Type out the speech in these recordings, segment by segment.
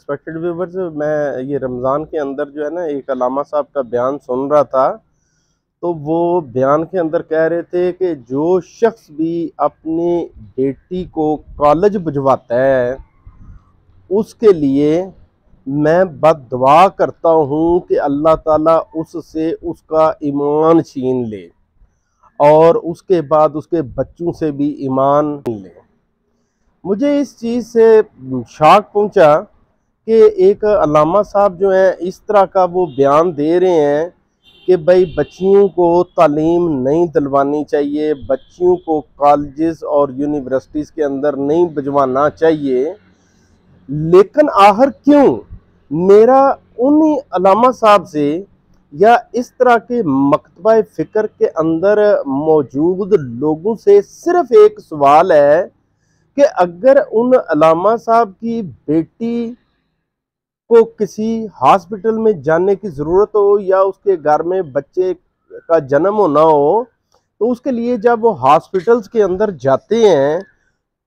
Respected viewers, मैं ये रमज़ान के अंदर जो है ना एक अल्लामा साहब का बयान सुन रहा था। तो वो बयान के अंदर कह रहे थे कि जो शख्स भी अपनी बेटी को कॉलेज भिजवाता है उसके लिए मैं बद्दुआ करता हूँ कि अल्लाह ताला उससे उसका ईमान छीन ले और उसके बाद उसके बच्चों से भी ईमान ले। मुझे इस चीज़ से शॉक पहुंचा कि एक अल्लामा साहब जो हैं इस तरह का वो बयान दे रहे हैं कि भाई बच्चियों को तालीम नहीं दिलवानी चाहिए, बच्चियों को कॉलेजेस और यूनिवर्सिटीज़ के अंदर नहीं भिजवाना चाहिए। लेकिन आखिर क्यों? मेरा उन्हीं अल्लामा साहब से या इस तरह के मकतबा फ़िक्र के अंदर मौजूद लोगों से सिर्फ एक सवाल है कि अगर उन अल्लामा साहब की बेटी को किसी हॉस्पिटल में जाने की ज़रूरत हो या उसके घर में बच्चे का जन्म होना हो, तो उसके लिए जब वो हॉस्पिटल्स के अंदर जाते हैं,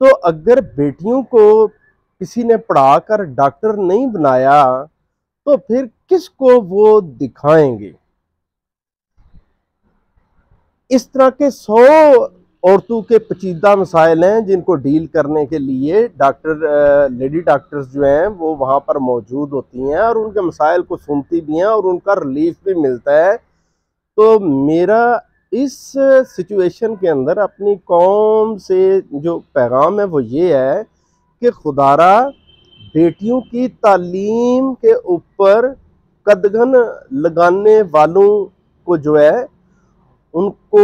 तो अगर बेटियों को किसी ने पढ़ाकर डॉक्टर नहीं बनाया, तो फिर किसको वो दिखाएंगे? इस तरह के 100 औरतों के पेचीदा मसाइल हैं जिनको डील करने के लिए लेडी डॉक्टर्स जो हैं वो वहाँ पर मौजूद होती हैं और उनके मसाइल को सुनती भी हैं और उनका रिलीफ भी मिलता है। तो मेरा इस सिचुएशन के अंदर अपनी कौम से जो पैगाम है वो ये है कि खुदारा बेटियों की तालीम के ऊपर कदगन लगाने वालों को जो है उनको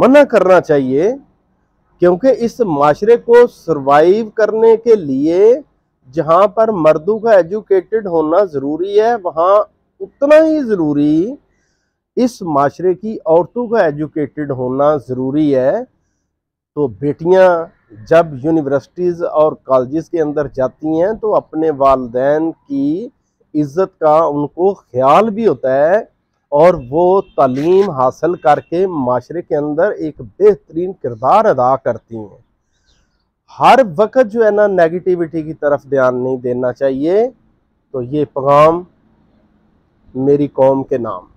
मना करना चाहिए, क्योंकि इस माशरे को सरवाइव करने के लिए जहाँ पर मर्दों का एजुकेटेड होना ज़रूरी है, वहाँ उतना ही ज़रूरी इस माशरे की औरतों का एजुकेटेड होना ज़रूरी है। तो बेटियां जब यूनिवर्सिटीज़ और कॉलेजेस के अंदर जाती हैं तो अपने वालिदैन की इज़्ज़त का उनको ख्याल भी होता है और वो तालीम हासिल करके माशरे के अंदर एक बेहतरीन किरदार अदा करती हैं। हर वक्त जो है ना नेगेटिविटी की तरफ ध्यान नहीं देना चाहिए। तो ये पैगाम मेरी कौम के नाम।